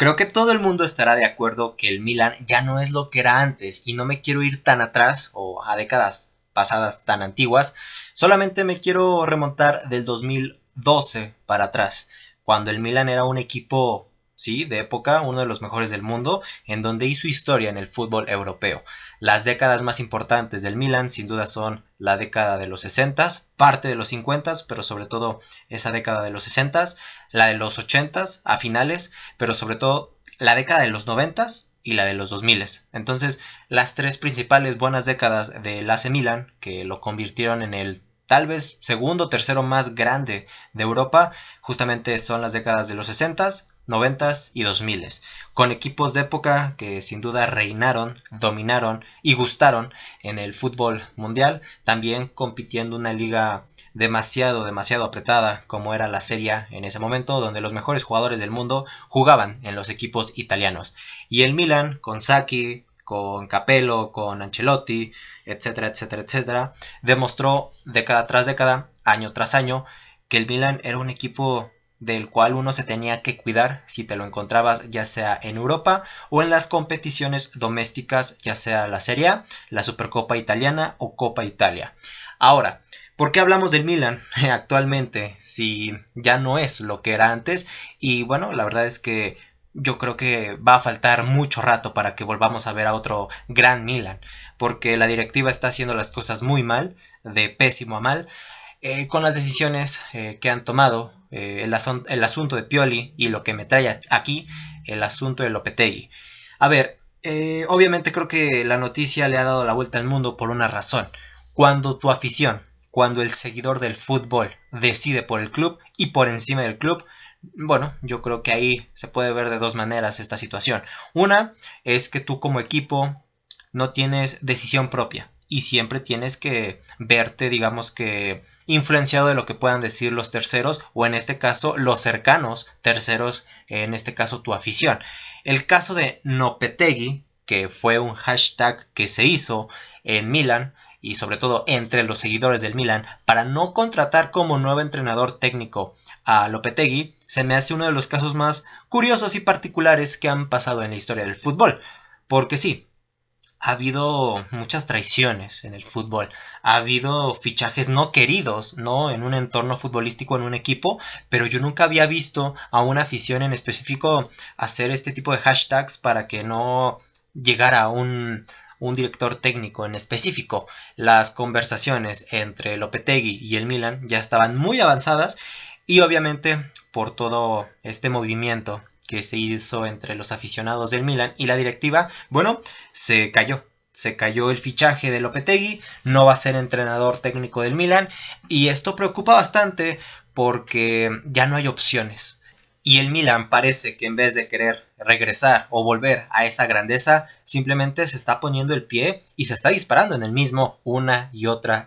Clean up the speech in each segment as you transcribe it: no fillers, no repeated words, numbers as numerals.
Creo que todo el mundo estará de acuerdo que el Milan ya no es lo que era antes y no me quiero ir tan atrás o a décadas pasadas tan antiguas, solamente me quiero remontar del 2012 para atrás, cuando el Milan era un equipo, sí, de época, uno de los mejores del mundo, en donde hizo historia en el fútbol europeo. Las décadas más importantes del Milan sin duda son la década de los 60, parte de los 50, pero sobre todo esa década de los 60, la de los 80 a finales, pero sobre todo la década de los 90 y la de los 2000. Entonces, las tres principales buenas décadas del AC Milan, que lo convirtieron en el tal vez segundo o tercero más grande de Europa, justamente son las décadas de los 60, 90 y 2000, con equipos de época que sin duda reinaron, dominaron y gustaron en el fútbol mundial, también compitiendo una liga demasiado apretada como era la Serie A en ese momento, donde los mejores jugadores del mundo jugaban en los equipos italianos. Y el Milan, con Sacchi, con Capello, con Ancelotti, etcétera, demostró década tras década, año tras año, que el Milan era un equipo del cual uno se tenía que cuidar si te lo encontrabas ya sea en Europa o en las competiciones domésticas, ya sea la Serie A, la Supercopa Italiana o Copa Italia. Ahora, ¿por qué hablamos del Milan actualmente si ya no es lo que era antes? Y bueno, la verdad es que yo creo que va a faltar mucho rato para que volvamos a ver a otro gran Milan, porque la directiva está haciendo las cosas muy mal, de pésimo a mal, con las decisiones que han tomado, el asunto de Pioli y lo que me trae aquí, el asunto de Lopetegui. A ver, obviamente creo que la noticia le ha dado la vuelta al mundo por una razón. Cuando tu afición, cuando el seguidor del fútbol decide por el club y por encima del club, bueno, yo creo que ahí se puede ver de dos maneras esta situación. Una es que tú como equipo no tienes decisión propia y siempre tienes que verte, digamos que, influenciado de lo que puedan decir los terceros o en este caso los cercanos terceros, en este caso tu afición. El caso de Nopetegui, que fue un hashtag que se hizo en Milan y sobre todo entre los seguidores del Milan para no contratar como nuevo entrenador técnico a Lopetegui, se me hace uno de los casos más curiosos y particulares que han pasado en la historia del fútbol. Porque sí, ha habido muchas traiciones en el fútbol, ha habido fichajes no queridos, ¿no? En un entorno futbolístico, en un equipo, pero yo nunca había visto a una afición en específico hacer este tipo de hashtags para que no llegara un director técnico en específico. Las conversaciones entre Lopetegui y el Milan ya estaban muy avanzadas y obviamente por todo este movimiento que se hizo entre los aficionados del Milan y la directiva, bueno, se cayó el fichaje de Lopetegui, no va a ser entrenador técnico del Milan y esto preocupa bastante porque ya no hay opciones. Y el Milan parece que en vez de querer regresar o volver a esa grandeza, simplemente se está poniendo el pie y se está disparando en el mismo una y otra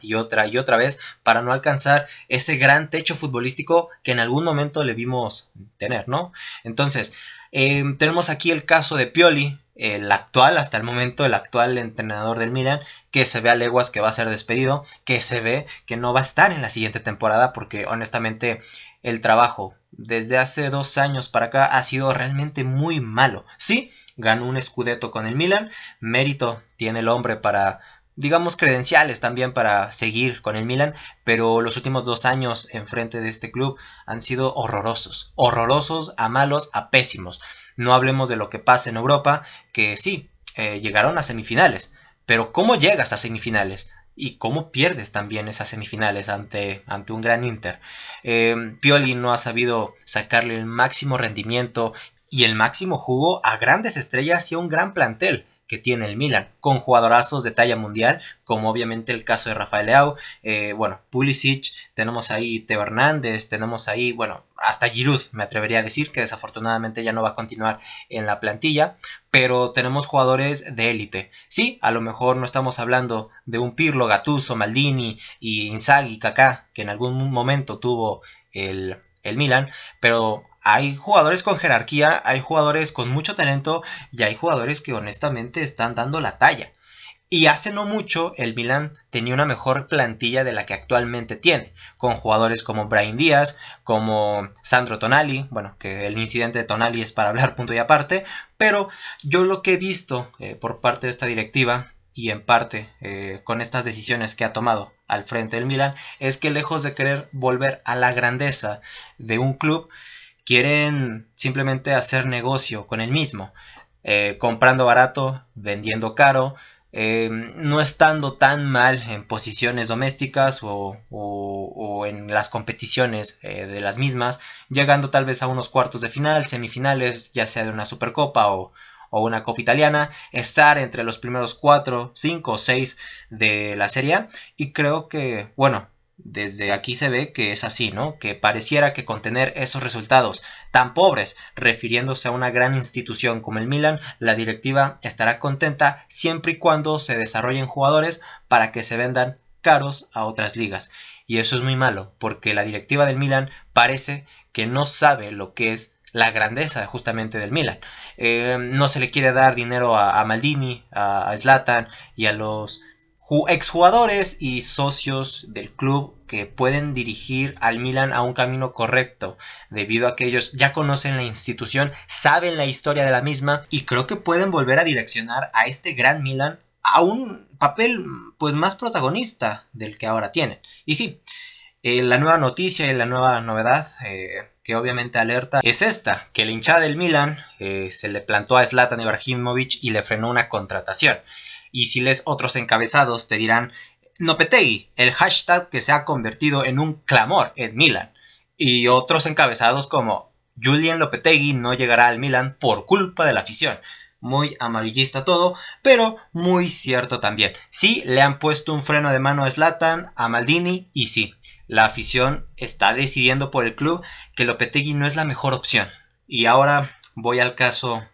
vez para no alcanzar ese gran techo futbolístico que en algún momento le vimos tener, ¿no? Entonces, tenemos aquí el caso de Pioli, el actual, hasta el momento, el actual entrenador del Milan, que se ve a leguas que va a ser despedido, que se ve que no va a estar en la siguiente temporada, porque honestamente el trabajo desde hace 2 años para acá ha sido realmente muy malo. Sí, ganó un Scudetto con el Milan, mérito tiene el hombre para, digamos, credenciales también para seguir con el Milan, pero los últimos 2 años enfrente de este club han sido horrorosos, horrorosos a malos, a pésimos. No hablemos de lo que pasa en Europa, que sí, llegaron a semifinales, pero ¿cómo llegas a semifinales? Y cómo pierdes también esas semifinales ante un gran Inter. Pioli no ha sabido sacarle el máximo rendimiento y el máximo jugo a grandes estrellas y a un gran plantel que tiene el Milan, con jugadorazos de talla mundial, como obviamente el caso de Rafael Leao, bueno, Pulisic, tenemos ahí Teo Hernández, tenemos ahí, bueno, hasta Giroud, me atrevería a decir, que desafortunadamente ya no va a continuar en la plantilla, pero tenemos jugadores de élite. Sí, a lo mejor no estamos hablando de un Pirlo, Gattuso, Maldini y Inzaghi, Kaká, que en algún momento tuvo el Milan, pero hay jugadores con jerarquía, hay jugadores con mucho talento y hay jugadores que honestamente están dando la talla. Y hace no mucho el Milan tenía una mejor plantilla de la que actualmente tiene, con jugadores como Brahim Díaz, como Sandro Tonali, bueno, que el incidente de Tonali es para hablar punto y aparte, pero yo lo que he visto por parte de esta directiva y en parte con estas decisiones que ha tomado al frente del Milan, es que lejos de querer volver a la grandeza de un club, quieren simplemente hacer negocio con el mismo, comprando barato, vendiendo caro, no estando tan mal en posiciones domésticas o en las competiciones de las mismas, llegando tal vez a unos cuartos de final, semifinales, ya sea de una Supercopa o una Copa Italiana, estar entre los primeros 4, 5 o 6 de la Serie A, y creo que, bueno, desde aquí se ve que es así, ¿no? Que pareciera que con tener esos resultados tan pobres, refiriéndose a una gran institución como el Milan, la directiva estará contenta siempre y cuando se desarrollen jugadores para que se vendan caros a otras ligas. Y eso es muy malo, porque la directiva del Milan parece que no sabe lo que es la grandeza justamente del Milan. No se le quiere dar dinero a Maldini, a Zlatan y a los exjugadores y socios del club que pueden dirigir al Milan a un camino correcto, debido a que ellos ya conocen la institución, saben la historia de la misma y creo que pueden volver a direccionar a este gran Milan a un papel pues más protagonista del que ahora tienen. Y sí, la nueva noticia y la nueva novedad que obviamente alerta es esta, que la hinchada del Milan se le plantó a Zlatan Ibrahimovic y le frenó una contratación. Y si lees otros encabezados te dirán Lopetegui, el hashtag que se ha convertido en un clamor en Milan. Y otros encabezados como Julian Lopetegui no llegará al Milan por culpa de la afición. Muy amarillista todo, pero muy cierto también. Sí, le han puesto un freno de mano a Zlatan, a Maldini, y sí, la afición está decidiendo por el club que Lopetegui no es la mejor opción. Y ahora voy al caso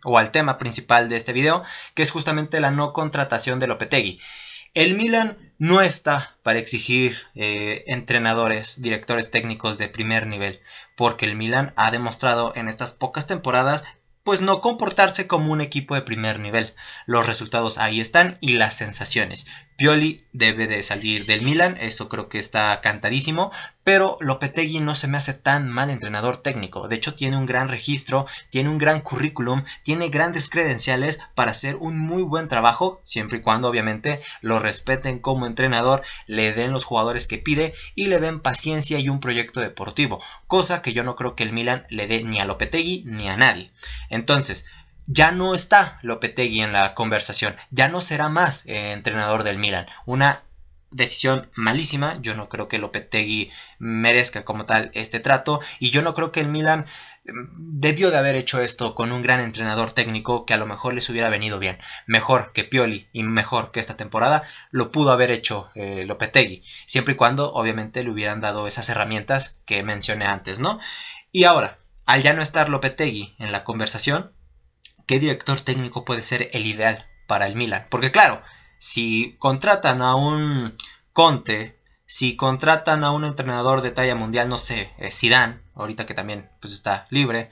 o al tema principal de este video, que es justamente la no contratación de Lopetegui. El Milan no está para exigir entrenadores, directores técnicos de primer nivel, porque el Milan ha demostrado en estas pocas temporadas pues no comportarse como un equipo de primer nivel. Los resultados ahí están y las sensaciones. Pioli debe de salir del Milan, eso creo que está cantadísimo, pero Lopetegui no se me hace tan mal entrenador técnico. De hecho tiene un gran registro, tiene un gran currículum, tiene grandes credenciales para hacer un muy buen trabajo, siempre y cuando obviamente lo respeten como entrenador, le den los jugadores que pide y le den paciencia y un proyecto deportivo, cosa que yo no creo que el Milan le dé ni a Lopetegui ni a nadie. Entonces, ya no está Lopetegui en la conversación, ya no será más entrenador del Milan. Una decisión malísima, yo no creo que Lopetegui merezca como tal este trato y yo no creo que el Milan debió de haber hecho esto con un gran entrenador técnico que a lo mejor les hubiera venido bien, mejor que Pioli y mejor que esta temporada lo pudo haber hecho Lopetegui, siempre y cuando obviamente le hubieran dado esas herramientas que mencioné antes, ¿no? Y ahora, al ya no estar Lopetegui en la conversación, ¿qué director técnico puede ser el ideal para el Milan? Porque claro, si contratan a un Conte, si contratan a un entrenador de talla mundial, no sé, Zidane, ahorita que también pues está libre,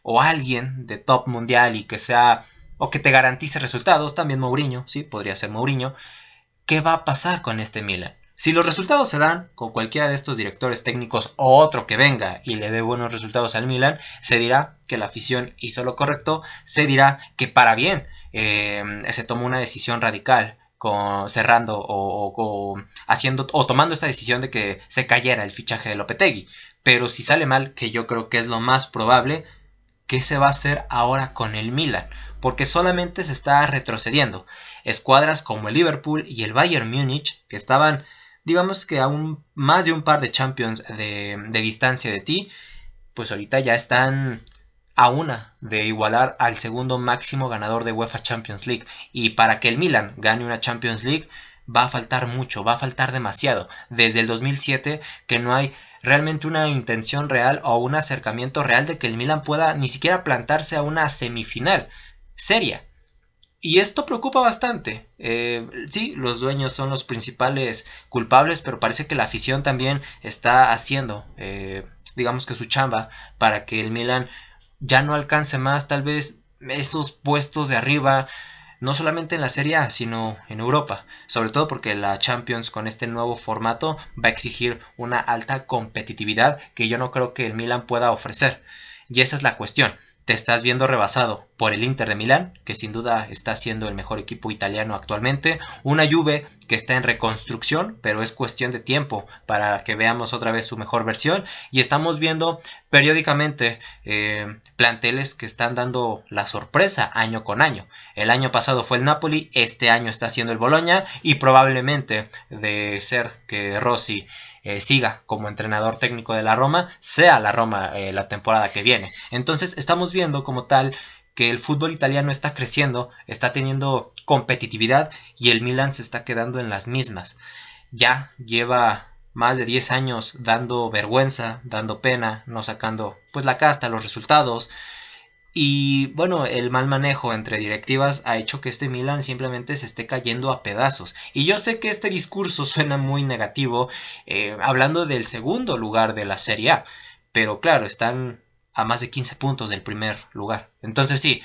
o alguien de top mundial y que sea, o que te garantice resultados, también Mourinho, sí, podría ser Mourinho, ¿qué va a pasar con este Milan? Si los resultados se dan con cualquiera de estos directores técnicos o otro que venga y le dé buenos resultados al Milan, se dirá que la afición hizo lo correcto, se dirá que para bien se tomó una decisión radical cerrando o haciendo o tomando esta decisión de que se cayera el fichaje de Lopetegui. Pero si sale mal, que yo creo que es lo más probable, ¿qué se va a hacer ahora con el Milan? Porque solamente se está retrocediendo. Escuadras como el Liverpool y el Bayern Múnich, que estaban, digamos que a más de un par de Champions de distancia de ti, pues ahorita ya están a una de igualar al segundo máximo ganador de UEFA Champions League. Y para que el Milan gane una Champions League va a faltar mucho, va a faltar demasiado. Desde el 2007 que no hay realmente una intención real o un acercamiento real de que el Milan pueda ni siquiera plantarse a una semifinal seria. Y esto preocupa bastante. Sí, los dueños son los principales culpables, pero parece que la afición también está haciendo, digamos que su chamba, para que el Milan ya no alcance más, tal vez, esos puestos de arriba. no solamente en la Serie A, sino en Europa, sobre todo porque la Champions con este nuevo formato va a exigir una alta competitividad que yo no creo que el Milan pueda ofrecer. Y esa es la cuestión. Te estás viendo rebasado por el Inter de Milán, que sin duda está siendo el mejor equipo italiano actualmente, una Juve que está en reconstrucción, pero es cuestión de tiempo para que veamos otra vez su mejor versión, y estamos viendo periódicamente planteles que están dando la sorpresa año con año. El año pasado fue el Napoli, este año está siendo el Bologna, y probablemente de ser que Rossi siga como entrenador técnico de la Roma, sea la Roma la temporada que viene. Entonces estamos viendo como tal que el fútbol italiano está creciendo, está teniendo competitividad y el Milan se está quedando en las mismas. Ya lleva más de 10 años dando vergüenza, dando pena, no sacando pues la casta, los resultados. Y bueno, el mal manejo entre directivas ha hecho que este Milan simplemente se esté cayendo a pedazos. Y yo sé que este discurso suena muy negativo, hablando del segundo lugar de la Serie A. Pero claro, están a más de 15 puntos del primer lugar. Entonces sí,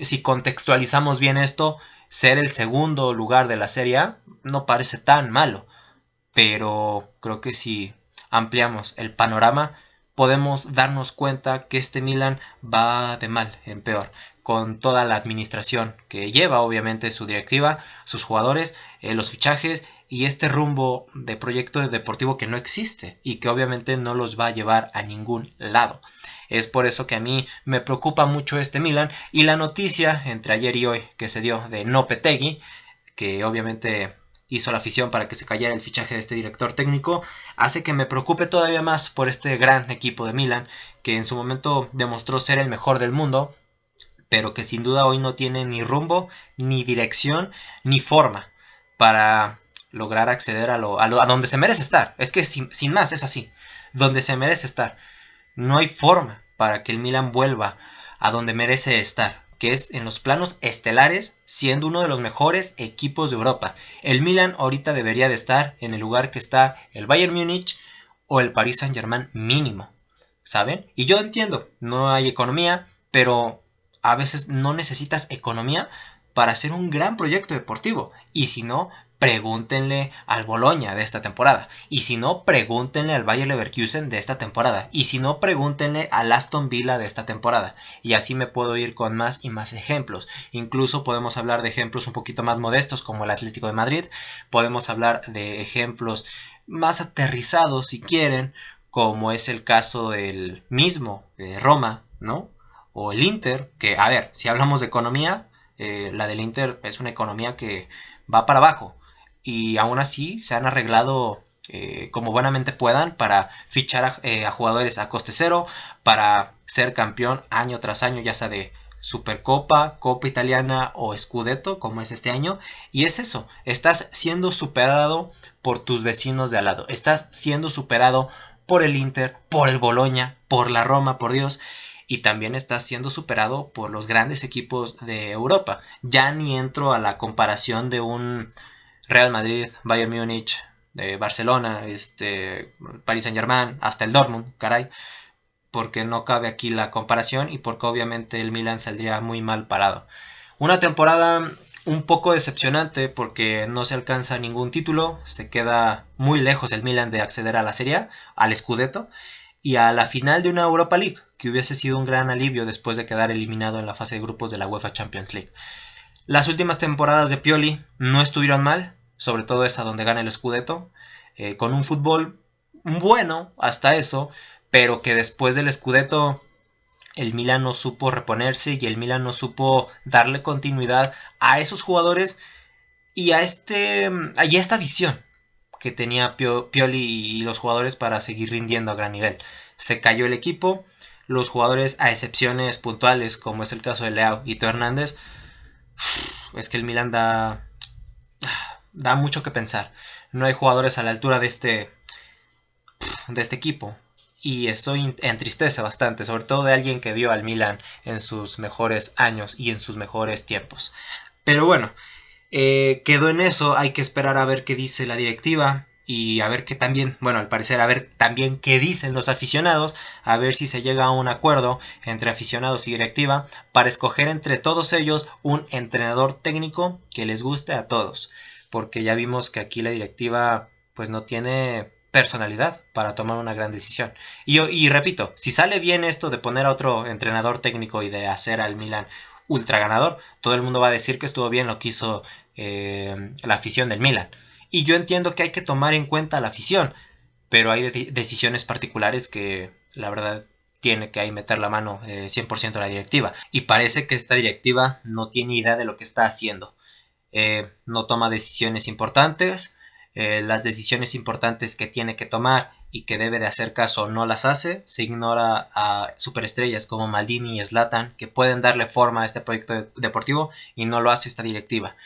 si contextualizamos bien esto, ser el segundo lugar de la Serie A no parece tan malo. Pero creo que si ampliamos el panorama, podemos darnos cuenta que este Milan va de mal en peor, con toda la administración que lleva, obviamente, su directiva, sus jugadores, los fichajes y este rumbo de proyecto deportivo que no existe y que obviamente no los va a llevar a ningún lado. Es por eso que a mí me preocupa mucho este Milan, y la noticia entre ayer y hoy que se dio de Lopetegui, que obviamente hizo la afición para que se callara el fichaje de este director técnico, hace que me preocupe todavía más por este gran equipo de Milan, que en su momento demostró ser el mejor del mundo, pero que sin duda hoy no tiene ni rumbo, ni dirección, ni forma para lograr acceder a donde se merece estar. Es que sin más es así, donde se merece estar. No hay forma para que el Milan vuelva a donde merece estar, que es en los planos estelares, siendo uno de los mejores equipos de Europa. El Milan ahorita debería de estar en el lugar que está el Bayern Múnich o el Paris Saint-Germain mínimo, ¿saben? Y yo entiendo, no hay economía, pero a veces no necesitas economía para hacer un gran proyecto deportivo. Y si no, pregúntenle al Bologna de esta temporada. Y si no, pregúntenle al Bayer Leverkusen de esta temporada. Y si no, pregúntenle al Aston Villa de esta temporada. Y así me puedo ir con más y más ejemplos. Incluso podemos hablar de ejemplos un poquito más modestos como el Atlético de Madrid. Podemos hablar de ejemplos más aterrizados si quieren, como es el caso del mismo Roma, ¿no? O el Inter, que a ver, si hablamos de economía, la del Inter es una economía que va para abajo, y aún así se han arreglado como buenamente puedan para fichar a jugadores a coste cero, para ser campeón año tras año, ya sea de Supercopa, Copa Italiana o Scudetto, como es este año. Y es eso, estás siendo superado por tus vecinos de al lado, estás siendo superado por el Inter, por el Bologna, por la Roma, por Dios, y también está siendo superado por los grandes equipos de Europa. Ya ni entro a la comparación de un Real Madrid, Bayern Múnich, Barcelona, Paris Saint-Germain, hasta el Dortmund, caray, porque no cabe aquí la comparación y porque obviamente el Milan saldría muy mal parado. Una temporada un poco decepcionante porque no se alcanza ningún título, se queda muy lejos el Milan de acceder a la Serie A, al Scudetto y a la final de una Europa League, que hubiese sido un gran alivio después de quedar eliminado en la fase de grupos de la UEFA Champions League. Las últimas temporadas de Pioli no estuvieron mal, sobre todo esa donde gana el Scudetto, con un fútbol bueno hasta eso, pero que después del Scudetto el Milan no supo reponerse y el Milan no supo darle continuidad a esos jugadores y a esta visión que tenía Pioli y los jugadores para seguir rindiendo a gran nivel. Se cayó el equipo, los jugadores, a excepciones puntuales como es el caso de Leao y Teo Hernández, es que el Milan da mucho que pensar. No hay jugadores a la altura de este equipo. Y eso entristece bastante, sobre todo de alguien que vio al Milan en sus mejores años y en sus mejores tiempos. Pero bueno, quedó en eso, hay que esperar a ver qué dice la directiva y a ver qué también, bueno, al parecer a ver también qué dicen los aficionados, a ver si se llega a un acuerdo entre aficionados y directiva para escoger entre todos ellos un entrenador técnico que les guste a todos, porque ya vimos que aquí la directiva pues no tiene personalidad para tomar una gran decisión. Y repito, si sale bien esto de poner a otro entrenador técnico y de hacer al Milan ultra ganador, todo el mundo va a decir que estuvo bien lo que hizo la afición del Milan. Y yo entiendo que hay que tomar en cuenta la afición, pero hay decisiones particulares que la verdad tiene que ahí meter la mano 100% la directiva. Y parece que esta directiva no tiene idea de lo que está haciendo. No toma decisiones importantes, las decisiones importantes que tiene que tomar y que debe de hacer caso no las hace, se ignora a superestrellas como Maldini y Zlatan que pueden darle forma a este proyecto deportivo y no lo hace esta directiva.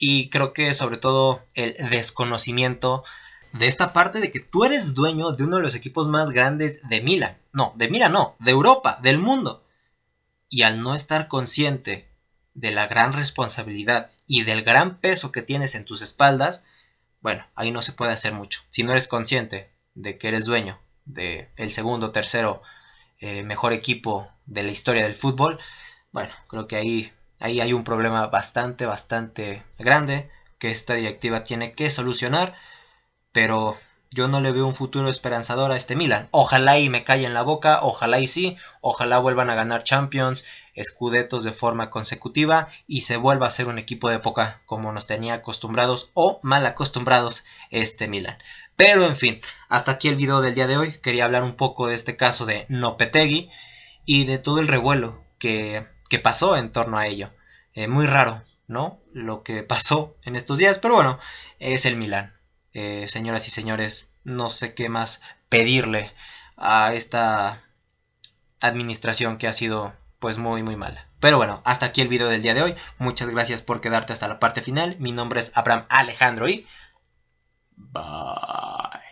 Y creo que sobre todo el desconocimiento de esta parte de que tú eres dueño de uno de los equipos más grandes de Milan, no, de Europa, del mundo, y al no estar consciente de la gran responsabilidad y del gran peso que tienes en tus espaldas, bueno, ahí no se puede hacer mucho. Si no eres consciente de que eres dueño de el segundo, tercero mejor equipo de la historia del fútbol, bueno, creo que ahí hay un problema bastante grande que esta directiva tiene que solucionar, pero yo no le veo un futuro esperanzador a este Milan. Ojalá y me callen la boca, ojalá y sí, ojalá vuelvan a ganar Champions, Scudettos de forma consecutiva y se vuelva a ser un equipo de época como nos tenía acostumbrados o mal acostumbrados este Milan. Pero en fin, hasta aquí el video del día de hoy. Quería hablar un poco de este caso de Lopetegui y de todo el revuelo que pasó en torno a ello. Muy raro, ¿no? Lo que pasó en estos días, pero bueno, es el Milan. Señoras y señores, no sé qué más pedirle a esta administración que ha sido pues muy mala. Pero bueno, hasta aquí el video del día de hoy. Muchas gracias por quedarte hasta la parte final. Mi nombre es Abraham Alejandro y bye.